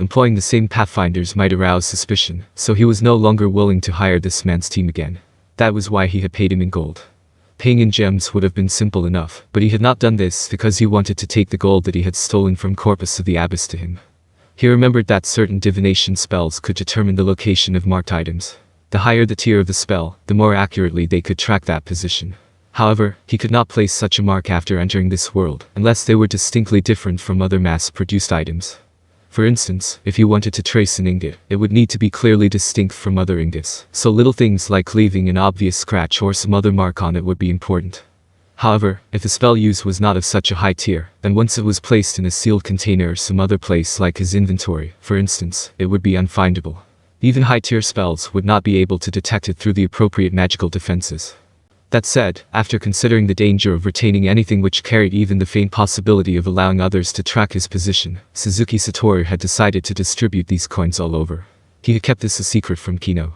employing the same pathfinders might arouse suspicion, so he was no longer willing to hire this man's team again. That was why he had paid him in gold. Paying in gems would have been simple enough, but he had not done this because he wanted to take the gold that he had stolen from Corpus of the Abyss to him. He remembered that certain divination spells could determine the location of marked items. The higher the tier of the spell, the more accurately they could track that position. However, he could not place such a mark after entering this world, unless they were distinctly different from other mass-produced items. For instance, if he wanted to trace an ingot, it would need to be clearly distinct from other ingots, so little things like leaving an obvious scratch or some other mark on it would be important. However, if the spell used was not of such a high tier, then once it was placed in a sealed container or some other place like his inventory, for instance, it would be unfindable. Even high-tier spells would not be able to detect it through the appropriate magical defenses. That said, after considering the danger of retaining anything which carried even the faint possibility of allowing others to track his position, Suzuki Satoru had decided to distribute these coins all over. He had kept this a secret from Kino.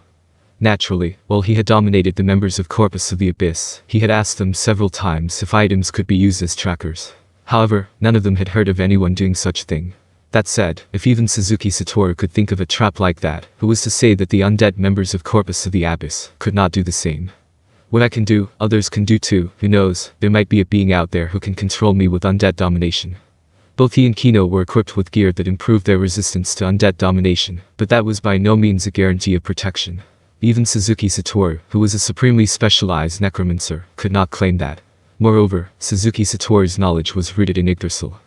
Naturally, while he had dominated the members of Corpus of the Abyss, he had asked them several times if items could be used as trackers. However, none of them had heard of anyone doing such thing. That said, if even Suzuki Satoru could think of a trap like that, who was to say that the undead members of Corpus of the Abyss could not do the same? What I can do, others can do too. Who knows, there might be a being out there who can control me with undead domination. Both he and Kino were equipped with gear that improved their resistance to undead domination, but that was by no means a guarantee of protection. Even Suzuki Satoru, who was a supremely specialized necromancer, could not claim that. Moreover, Suzuki Satoru's knowledge was rooted in Yggdrasil.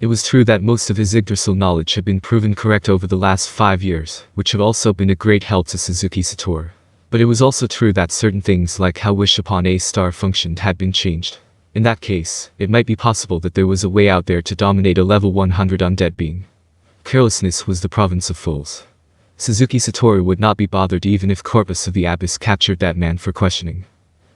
It was true that most of his Yggdrasil knowledge had been proven correct over the last 5 years, which had also been a great help to Suzuki Satoru. But it was also true that certain things like how wish upon a star functioned had been changed. In that case, it might be possible that there was a way out there to dominate a level 100 undead being. Carelessness was the province of fools. Suzuki Satoru would not be bothered even if Corpus of the Abyss captured that man for questioning.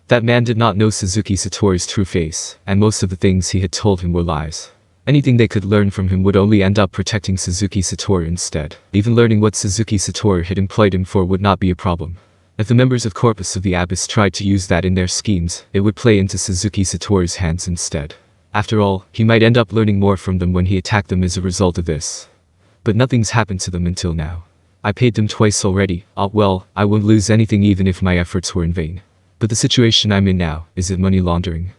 That man did not know Suzuki Satoru's true face, and most of the things he had told him were lies. Anything they could learn from him would only end up protecting Suzuki Satoru instead. Even learning what Suzuki Satoru had employed him for would not be a problem. If the members of Corpus of the Abyss tried to use that in their schemes, it would play into Suzuki Satoru's hands instead. After all, he might end up learning more from them when he attacked them as a result of this. But nothing's happened to them until now. I paid them twice already. Well, I won't lose anything even if my efforts were in vain. But the situation I'm in now, is it money laundering?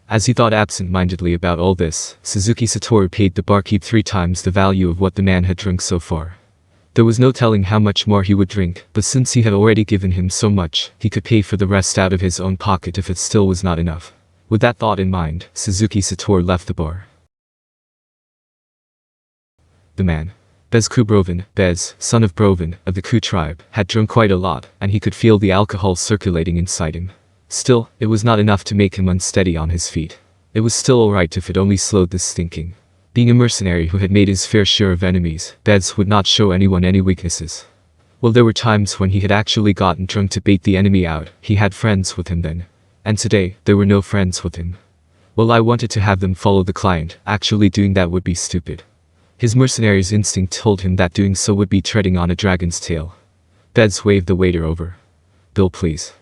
As he thought absent-mindedly about all this, Suzuki Satoru paid the barkeep 3 times the value of what the man had drunk so far. There was no telling how much more he would drink, but since he had already given him so much, he could pay for the rest out of his own pocket if it still was not enough. With that thought in mind, Suzuki Satoru left the bar. The man, Bez Kubrovan, Bez, son of Brovan, of the Ku tribe, had drunk quite a lot, and he could feel the alcohol circulating inside him. Still, it was not enough to make him unsteady on his feet. It was still alright if it only slowed this thinking. Being a mercenary who had made his fair share of enemies, Bez would not show anyone any weaknesses. Well, there were times when he had actually gotten drunk to bait the enemy out. He had friends with him then. And today, there were no friends with him. Well, I wanted to have them follow the client. Actually doing that would be stupid. His mercenary's instinct told him that doing so would be treading on a dragon's tail. Bez waved the waiter over. "Bill, please."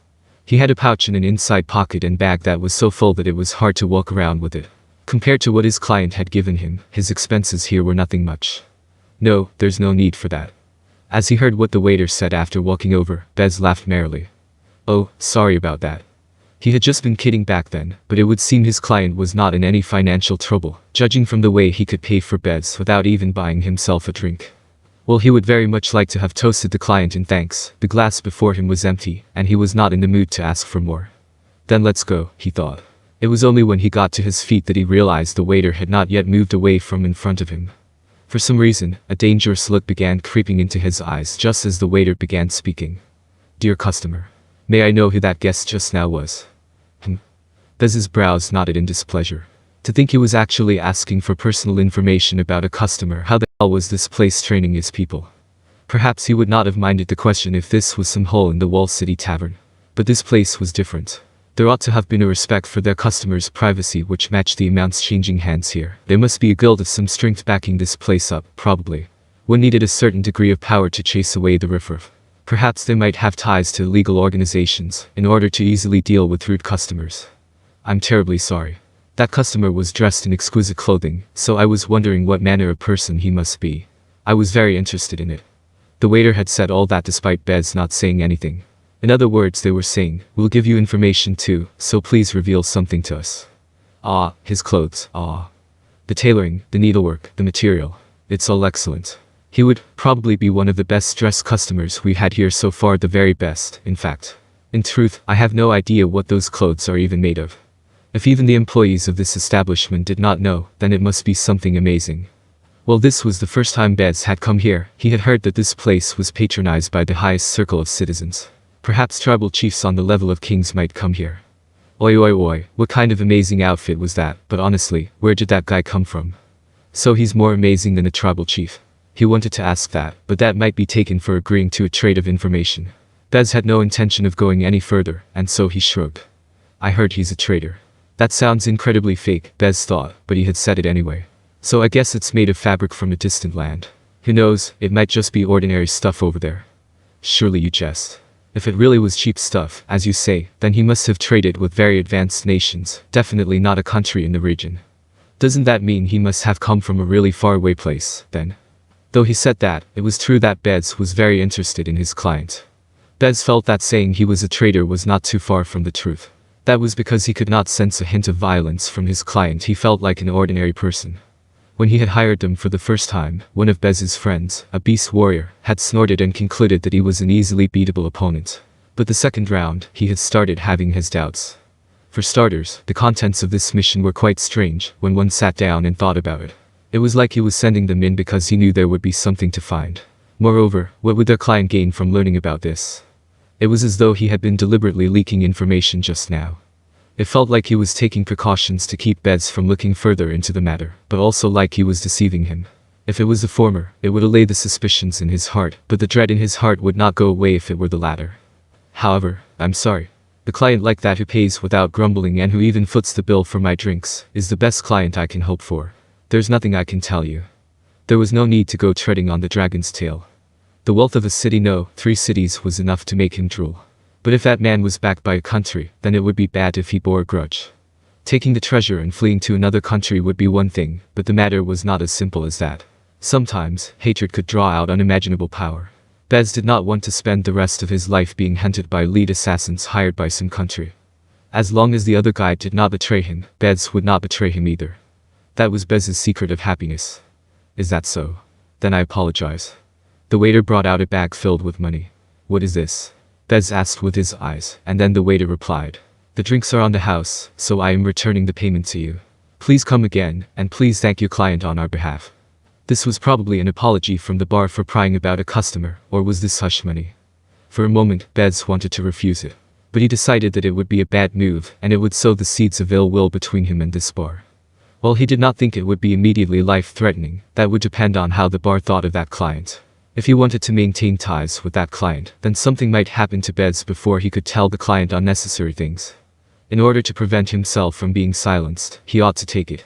He had a pouch in an inside pocket and bag that was so full that it was hard to walk around with it. Compared to what his client had given him, his expenses here were nothing much. "No, there's no need for that." As he heard what the waiter said after walking over, Bez laughed merrily. "Oh, sorry about that." He had just been kidding back then, but it would seem his client was not in any financial trouble, judging from the way he could pay for Bez without even buying himself a drink. Well, he would very much like to have toasted the client in thanks. The glass before him was empty, and he was not in the mood to ask for more. Then let's go, he thought. It was only when he got to his feet that he realized the waiter had not yet moved away from in front of him. For some reason, a dangerous look began creeping into his eyes just as the waiter began speaking. "Dear customer, may I know who that guest just now was?" Bez's brows knotted in displeasure. To think he was actually asking for personal information about a customer. How the hell was this place training his people? Perhaps he would not have minded the question if this was some hole in the wall city tavern. But this place was different. There ought to have been a respect for their customers' privacy which matched the amounts changing hands here. There must be a guild of some strength backing this place up, probably. One needed a certain degree of power to chase away the riffraff. Perhaps they might have ties to illegal organizations, in order to easily deal with rude customers. "I'm terribly sorry. That customer was dressed in exquisite clothing, so I was wondering what manner of person he must be. I was very interested in it. The waiter had said all that despite Bez not saying anything. In other words, they were saying, we'll give you information too, so please reveal something to us. Ah, his clothes, ah. The tailoring, the needlework, the material. It's all excellent. He would probably be one of the best dressed customers we had here so far, the very best, in fact. In truth, I have no idea what those clothes are even made of. If even the employees of this establishment did not know, then it must be something amazing. Well, this was the first time Bez had come here. He had heard that this place was patronized by the highest circle of citizens. Perhaps tribal chiefs on the level of kings might come here. Oi oi oi, what kind of amazing outfit was that? But honestly, where did that guy come from? So he's more amazing than a tribal chief. He wanted to ask that, but that might be taken for agreeing to a trade of information. Bez had no intention of going any further, and so he shrugged. I heard he's a traitor. That sounds incredibly fake, Bez thought, but he had said it anyway. So I guess it's made of fabric from a distant land. Who knows, it might just be ordinary stuff over there. Surely you jest. If it really was cheap stuff, as you say, then he must have traded with very advanced nations, definitely not a country in the region. Doesn't that mean he must have come from a really faraway place, then? Though he said that, it was true that Bez was very interested in his client. Bez felt that saying he was a traitor was not too far from the truth. That was because he could not sense a hint of violence from his client. He felt like an ordinary person. When he had hired them for the first time, one of Bez's friends, a beast warrior, had snorted and concluded that he was an easily beatable opponent. But the second round, he had started having his doubts. For starters, the contents of this mission were quite strange when one sat down and thought about it. It was like he was sending them in because he knew there would be something to find. Moreover, what would their client gain from learning about this? It was as though he had been deliberately leaking information just now. It felt like he was taking precautions to keep Bez from looking further into the matter, but also like he was deceiving him. If it was the former, it would allay the suspicions in his heart, but the dread in his heart would not go away if it were the latter. However, I'm sorry. The client like that who pays without grumbling and who even foots the bill for my drinks is the best client I can hope for. There's nothing I can tell you. There was no need to go treading on the dragon's tail. The wealth of a city, no, 3 cities was enough to make him drool. But if that man was backed by a country, then it would be bad if he bore a grudge. Taking the treasure and fleeing to another country would be one thing, but the matter was not as simple as that. Sometimes, hatred could draw out unimaginable power. Bez did not want to spend the rest of his life being hunted by lead assassins hired by some country. As long as the other guy did not betray him, Bez would not betray him either. That was Bez's secret of happiness. Is that so? Then I apologize. The waiter brought out a bag filled with money. What is this? Bez asked with his eyes, and then the waiter replied. The drinks are on the house, so I am returning the payment to you. Please come again, and please thank your client on our behalf. This was probably an apology from the bar for prying about a customer, or was this hush money? For a moment, Bez wanted to refuse it. But he decided that it would be a bad move, and it would sow the seeds of ill will between him and this bar. While he did not think it would be immediately life-threatening, that would depend on how the bar thought of that client. If he wanted to maintain ties with that client, then something might happen to Bez before he could tell the client unnecessary things. In order to prevent himself from being silenced, he ought to take it.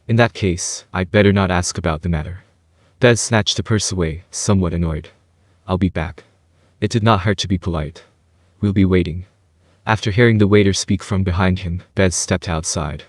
In that case, I'd better not ask about the matter. Bez snatched the purse away, somewhat annoyed. I'll be back. It did not hurt to be polite. We'll be waiting. After hearing the waiter speak from behind him, Bez stepped outside.